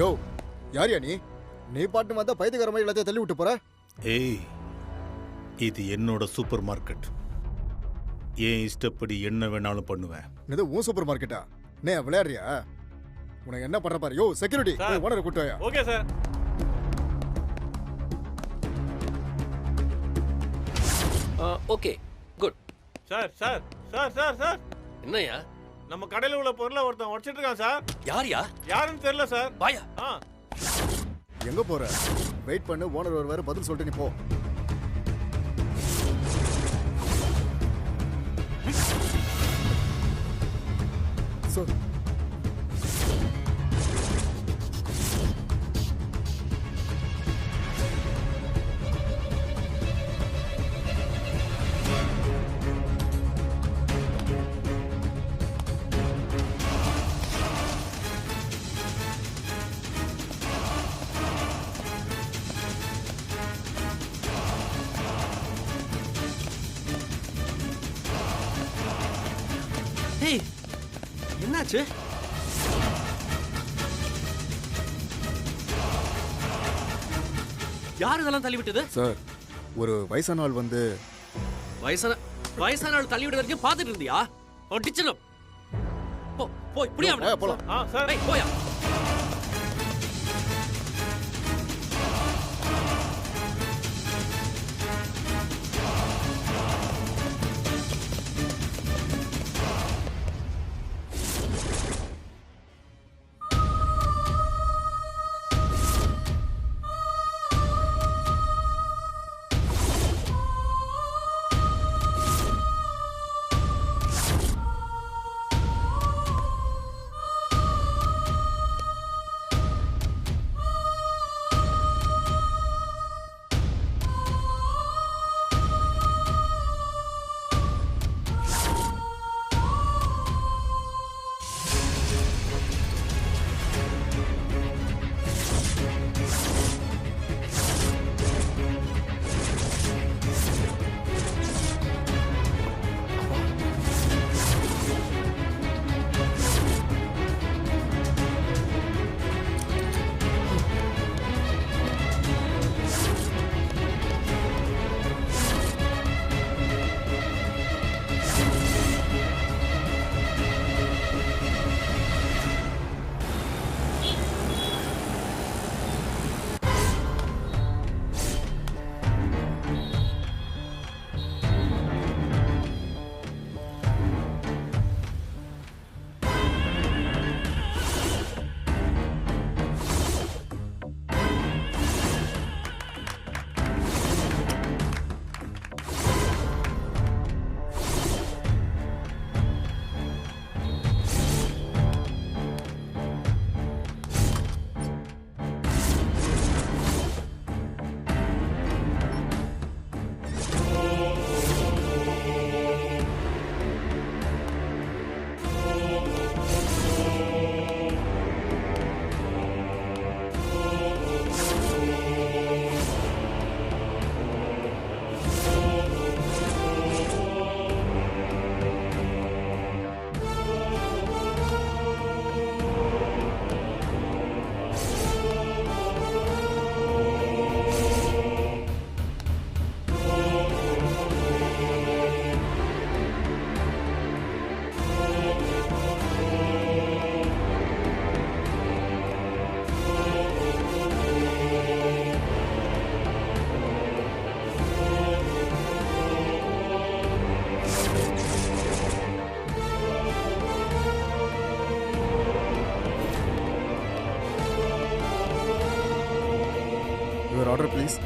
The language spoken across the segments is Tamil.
யோ யாரியா நீ? நீ பாட்டு வந்தா பைத்தியக்கார மாதிரி எல்லாத்தையும் தள்ளி விட்டு போற. ஏய், இது என்னோட சூப்பர் மார்க்கெட். ஏன் இஷ்டப்படி என்ன வேணாலும் பண்ணுவேன். இது உன் சூப்பர் மார்க்கெட்டா? நீ விளையாடுறியா? உனக்கு என்ன பண்ற பாரு. யோ செக்யூரிட்டி, ஓனரை கூட்டு வாயா. Okay sir. Okay good. Sir sir sir sir sir என்னையா? நம்ம கடையில் உள்ள பொருளை ஒருத்தன் உடச்சிட்டு இருக்கான் சார். யாரியா? யாருன்னு தெரியல சார். வாயா. எங்க போற? வெயிட் பண்ணு, ஓனர் வருவாரு, பதில் சொல்லிட்டு நீ போ. சார் ஏய், என்னாச்சு? யார் இதெல்லாம் தள்ளி விட்டது? சார், ஒரு வயசான ஆள் வந்து வயசான ஆள் தள்ளி விடுறது வரைக்கும் பார்த்துட்டு இருந்தியா? அடிச்சணும். போய் புடியா போலாம். சார் போயா. Your order, please.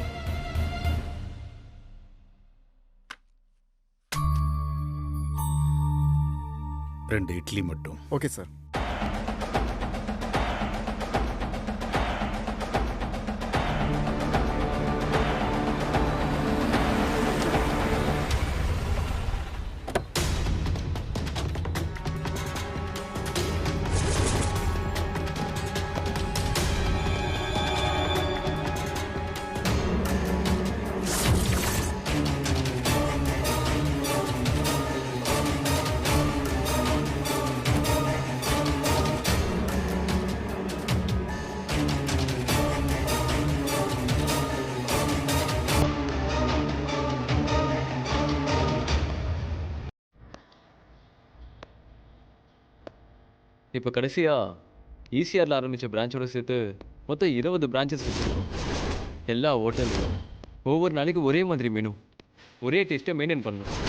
ரெண்டு இட்லி மட்டும். Okay sir. இப்போ கடைசியாக ஈசிஆரில் ஆரம்பித்த பிரான்ச்சோட சேர்த்து மொத்தம் 20 பிரான்ச்சஸ் வச்சுருக்கோம். எல்லா ஹோட்டல்லையும் ஒவ்வொரு நாளைக்கு ஒரே மாதிரி மெனு, ஒரே டேஸ்ட்டை மெயின்டைன் பண்ணணும்.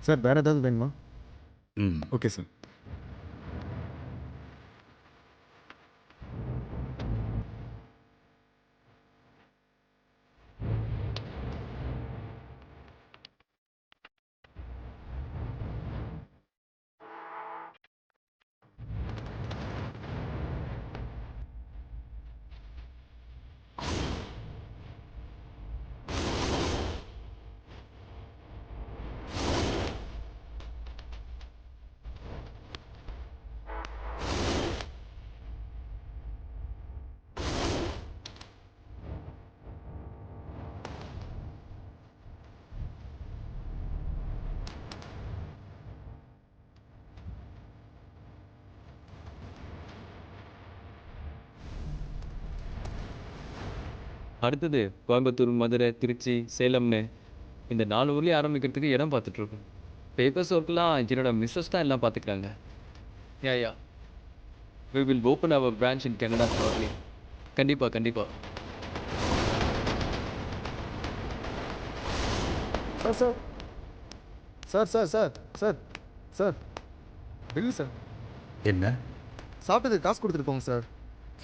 சார் வேறு ஏதாவது வேணுமா? ம் ஓகே சார். அடுத்தது கோயம்புத்தூர், மதுரை, திருச்சி, சேலம்னு இந்த 4 ஊர்லேயும் ஆரம்பிக்கிறதுக்கு இடம் பார்த்துட்ருக்கோம். பேப்பர்ஸ் ஒர்க்லாம் என்னோட மிஸ்ஸஸ் தான் எல்லாம் பார்த்துக்கிறாங்க. யா we will open our branch in Canada shortly. கண்டிப்பாக. Sir sir sir sir sir sir bill sir. என்ன சாப்பிட்டதுக்கு காசு கொடுத்துருக்கோங்க சார்.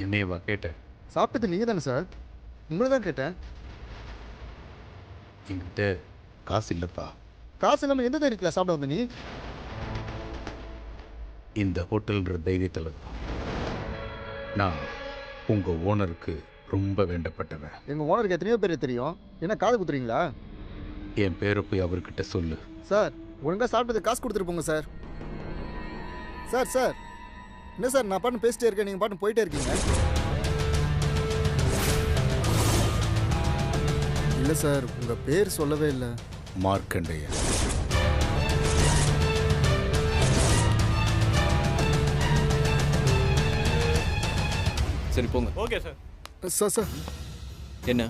என்னையவா கேட்ட? சாப்பிட்டது நீங்கள் தானே சார்? உங்களை தான் கேட்டேன். என்கிட்ட காசு இல்லைப்பா. காசு இல்லாமல் எந்த தைரியத்தில் சாப்பிட வந்த நீ? இந்த ஹோட்டல்ன்ற தைரியத்தில் தான் நான் உங்கள் ஓனருக்கு ரொம்ப வேண்டப்பட்டவன். எங்கள் ஓனருக்கு எத்தனையோ பேர் தெரியும். என்ன காது குத்துறீங்களா? என் பேரை போய் அவர்கிட்ட சொல்லு. சார் ஒழுங்காக சாப்பிட்டதுக்கு காசு கொடுத்துட்டு போங்க சார். சார் சார் என்ன சார், நான் பாட்டு பேசிட்டே இருக்கேன், நீங்கள் பாட்டு போயிட்டே இருக்கீங்க. இல்லை சார், உங்கள் பேர் சொல்லவே இல்லை. மார்க்கண்டேயன். சரி போங்க. Okay sir. சார் சார் என்ன?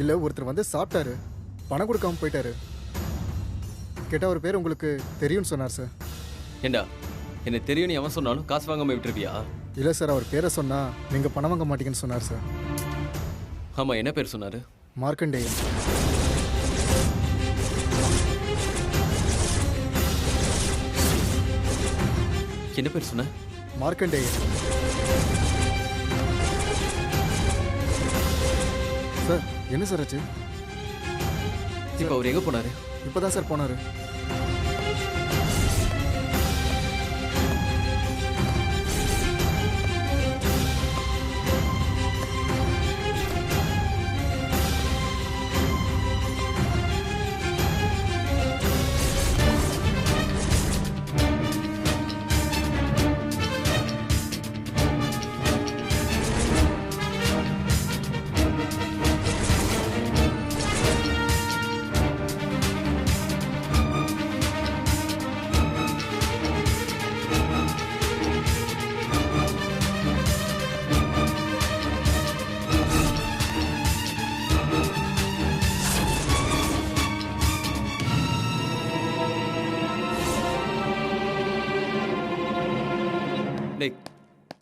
இல்லை, ஒருத்தர் வந்து சாப்பிட்டாரு, பணம் கொடுக்காம போயிட்டாரு. கேட்டால் ஒரு பேர் உங்களுக்கு தெரியும்னு சொன்னார் சார். ஏண்டா என்ன தெரியும்னு எவன் சொன்னாலும் காசு வாங்காமல் விட்டுருவியா? இல்லை சார், அவர் பேரை சொன்னால் நீங்கள் பணம் வாங்க மாட்டீங்கன்னு சொன்னார் சார். ஆமாம், என்ன பேர் சொன்னார்? மார்க்கண்டேயன். என்ன பேர் சொன்ன? மார்க்கண்டேயன். சார் என்ன சார் ஆச்சு? இப்போ அவர் எங்கே போனார்? இப்போ தான் சார் போனார்.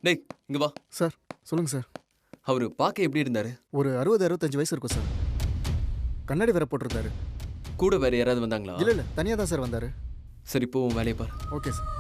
டேய் இங்கே வா. சார் சொல்லுங்கள் சார். அவர் பார்க்க எப்படி இருந்தார்? ஒரு 60-65 வயசு இருக்கும் சார். கண்ணாடி வேற போட்டிருந்தாரு. கூட வேற யாராவது வந்தாங்களா? இல்லை தனியாக தான் சார் வந்தார். சரி இப்போ உன் வேலையை பாரு. Okay sir.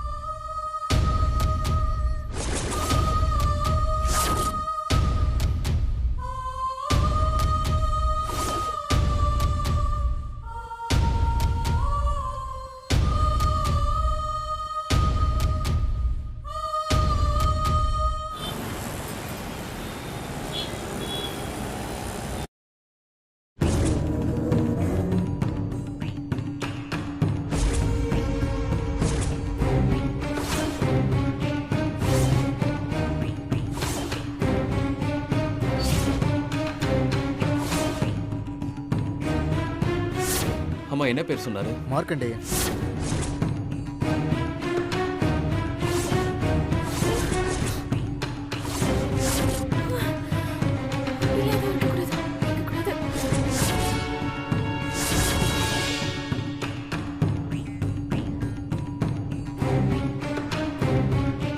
என்ன பேர் சொன்னாரு? மார்க்கண்டேயன்.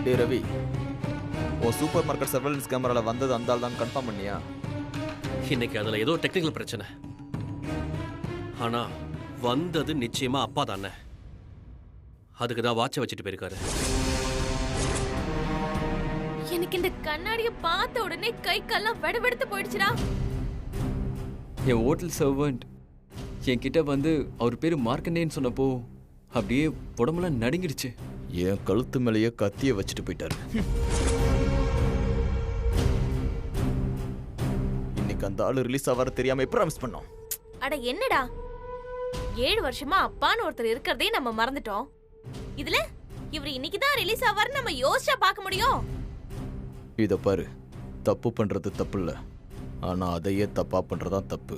டே ரவி, உன் சூப்பர் மார்க்கெட் சர்வேலன்ஸ் கேமரால வந்தது அந்த ஆள் தான் கன்ஃபார்ம் பண்ணியா? இன்னைக்கு அதுல ஏதோ டெக்னிக்கல் பிரச்சனை. ஆனா வந்தது நிச்சயமா அப்பா தானே. அதுக்கு தான் வாட்சை வச்சுட்டு போயிருக்காரு. எனக்கு இந்த கண்ணாடியை பார்த்த உடனே கை கால்லாம் வெடுவெடுத்து போயிடுச்சுடா. என் ஹோட்டல் சர்வன்ட் என்கிட்ட வந்து அவர் பேர் மார்க்கண்டேன்னு சொன்னப்போ அப்படியே உடம்புலாம் நடுங்கிடுச்சு. என் கழுத்து மேலேயே கத்தியை வச்சுட்டு போயிட்டாரு. இன்னைக்கு அந்த ஆளு ரிலீஸ் ஆவார தெரியாம எப்படி மிஸ் பண்ணோம்? அட என்னடா, 7 வருஷமா அப்பான்னு ஒருத்தர் இருக்கிறதே நம்ம மறந்துட்டோம். இதுல இவர் இன்னைக்குதான் ரிலீஸ் ஆவார்னு நம்ம யோசிச்சா பார்க்க முடியும். இத பாரு, தப்பு பண்றது தப்பு இல்ல, ஆனா அதையே தப்பா பண்றதா தப்பு.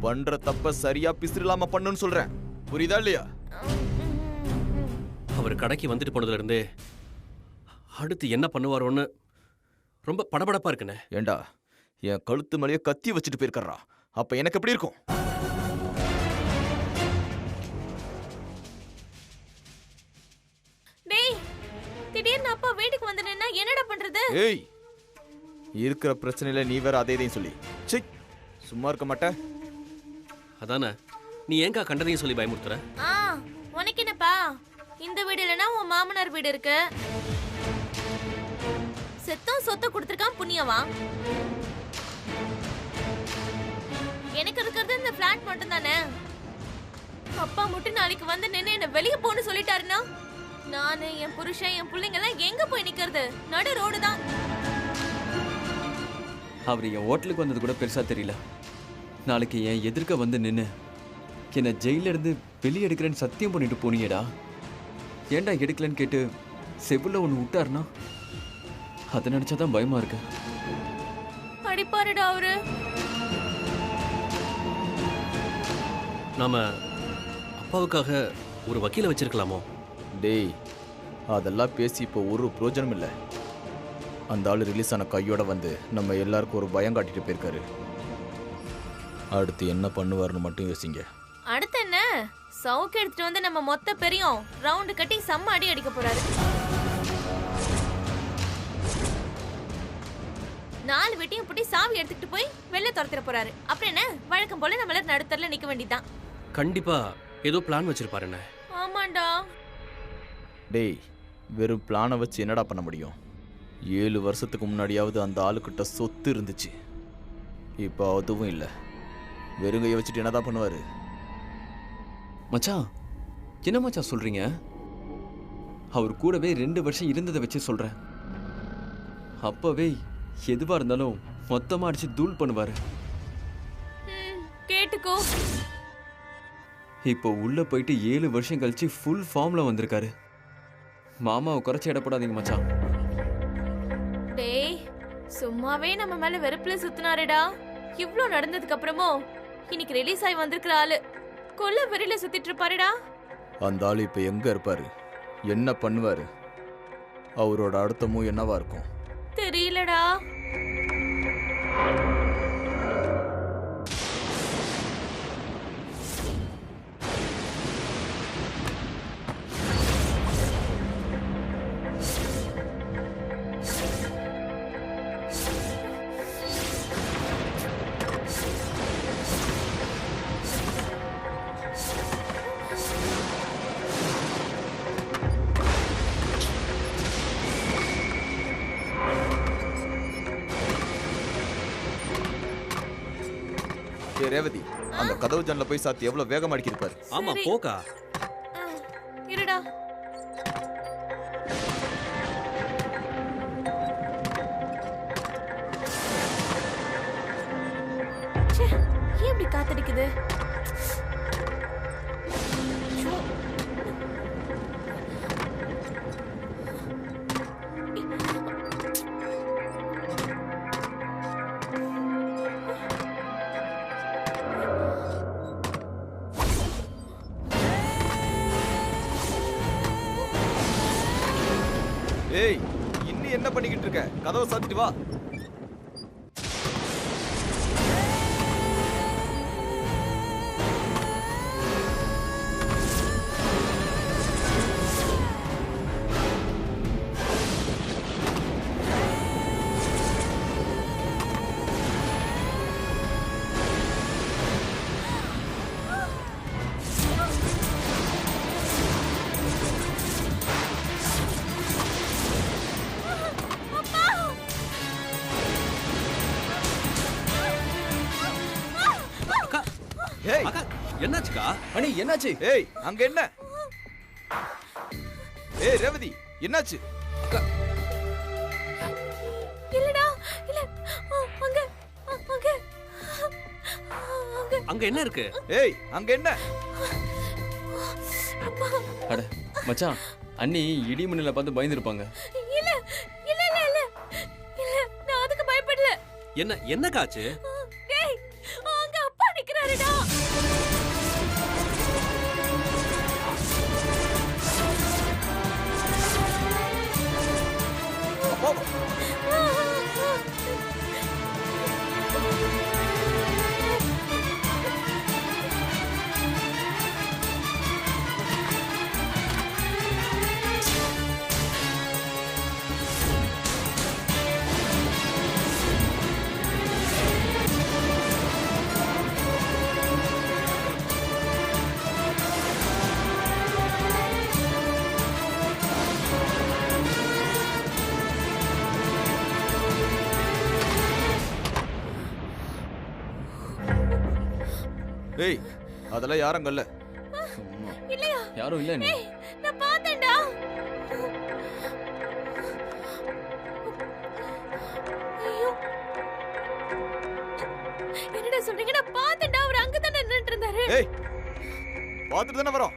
பண்ற தப்ப சரியா பிசிறில்லாம பண்ணுன்னு சொல்றேன், புரியுதா இல்லையா? அவர் கடைக்கு வந்துட்டு போனதுல இருந்தே அடுத்து என்ன பண்ணுவாரோன்னு ரொம்ப படபடப்பா இருக்குண்ணே. ஏண்டா, என் கழுத்து மேலேயே கத்தி வச்சுட்டு போயிருக்கா, அப்ப எனக்கு எப்படி இருக்கும்? டேய், திடீர்னு அப்பா வீட்டுக்கு வந்து நின்னா என்னடா பண்றது? ஏய், இருக்கிற பிரச்சனையில நீ வேற அதே இதையும் சொல்லி சீ, சும்மா இருக்க மாட்ட? அதானே, நீ ஏங்கா கண்டதையும் சொல்லி பயமுறுத்துற? உனக்கு என்னப்பா, இந்த வீடு இல்லைன்னா உன் மாமனார் வீடு இருக்கு. செத்தம் சொத்தை கொடுத்துருக்கான் புண்ணியவா. எனக்கு இருக்கிறது இந்த பிளாட் மட்டும் தானே. அப்பா மட்டும் நாளைக்கு வந்து நின்று என்ன வெளியே போன்னு சொல்லிட்டாருன்னா நானு, என் புருஷன், என் பிள்ளைங்க எல்லாம் எங்க போய் நிக்கிறது? நடு ரோடு தான். அவர் என் ஹோட்டலுக்கு வந்தது கூட பெருசா தெரியல. நாளைக்கு என் எதிர்க்க வந்து நின்று என்னை ஜெயில இருந்து வெளியே எடுக்கிறேன்னு சத்தியம் பண்ணிட்டு போனீங்கடா. ஏன்டா எடுக்கலன்னு கேட்டு செவுல ஒன்று விட்டாருனா அதை நினைச்சாதான் பயமா இருக்கு. அடிப்பாருடா அவரு. நாம அப்பாவுக்காக ஒரு வக்கீலை வச்சிருக்கலாமோ? டேய், அதெல்லாம் பேசி இப்போ ஒரு பிரயோஜனம் இல்லை. அந்த ஆள் ரிலீஸ் ஆன கையோட வந்து நம்ம எல்லாருக்கும் ஒரு பயம் காட்டிட்டு போயிருக்காரு. அடுத்து என்ன பண்ணுவாருன்னு மட்டும் யோசிங்க. அடுத்து என்ன, சவுக்கு எடுத்துட்டு வந்து நம்ம மொத்த பெரியும் ரவுண்டு கட்டி செம்ம அடி அடிக்க போறாரு. 4 வெட்டியும் புட்டி சாவி எடுத்துக்கிட்டு போய் வெளில துரத்திட போறாரு. அப்புறம் என்ன, வழக்கம் போல நம்மள நடுத்தரல நிக்க வேண்டியதான். கண்டிப்பா ஏதோ பிளான் வச்சிருப்பாருண்ணே. ஆமாண்டா. டேய், வெறும் பிளானை வச்சு என்னடா பண்ண முடியும்? 7 வருஷத்துக்கு முன்னாடியாவது அந்த ஆளுக்கிட்ட சொத்து இருந்துச்சு, இப்போ அதுவும் இல்லை. வெறுங்கையை வச்சுட்டு என்னதான் பண்ணுவாரு? மச்சான், என்ன மச்சான் சொல்றீங்க? அவர் கூடவே 2 வருஷம் இருந்ததை வச்சு சொல்றேன். அப்பவே எதுவா இருந்தாலும் மொத்தமா அடிச்சு தூள் பண்ணுவாரு. கேட்டுக்கோ. இப்போ உள்ள போயிட்டு 7 வருஷம் கழிச்சு ஃபுல் ஃபார்ம்ல வந்திருக்காரு. மாமாவை குறைச்சி இடப்படாதீங்க மச்சான். டேய், சும்மாவே நம்ம மேல வெறுப்புல சுத்தினாருடா. இவ்ளோ நடந்ததுக்கு அப்புறமும் இன்னைக்கு ரிலீஸ் ஆகி வந்திருக்கிற ஆளு கொல்ல வெறியில சுத்திட்டு இருப்பாருடா. அந்த ஆள் இப்போ எங்க இருப்பாரு, என்ன பண்ணுவாரு, அவரோட அர்த்தமும் என்னவா இருக்கும் தெரியலடா. ரேவதி, அந்த கதவு ஜன்னல போய் சாத்தி எவ்வளவு வேகமா அடிக்கிருப்பாரு. ஆமா, போக்கா. இருடா. ஏன் இப்படி காத்தடிக்குது? பண்ணிக்கிட்டு இருக்க? கதவை சாத்திட்டு வா. அக்கா ஏய் அக்கா என்னாச்சுக்கா? அண்ணி என்னாச்சு? ஏய் அங்க என்ன? ஏய் ரேவதி என்னாச்சு? இல்லடா இல்ல அங்க அங்க அங்க அங்க என்ன இருக்கு? ஏய் அங்க என்ன? அட மச்சான், அண்ணி இடி மின்னல பார்த்து பயந்துருப்பாங்க. இல்ல இல்ல இல்ல இல்ல இல்ல நான் அதுக்கு பயப்படல. என்னக்காச்சு? டேய் அங்க அப்பா நிக்கறாருடா. ஏய் அதெல்லாம் யாரும் இல்ல. இல்லையா? யாரும் இல்ல அண்ணி. ஏய் நான் பார்த்தேன்டா. ஐயோ என்னடா சொல்றீங்க? நான் பார்த்தேன்டா, அவர் அங்க தான் நின்னுட்டு இருந்தாரு. ஏய் பார்த்துட்டு தானே வரோம்.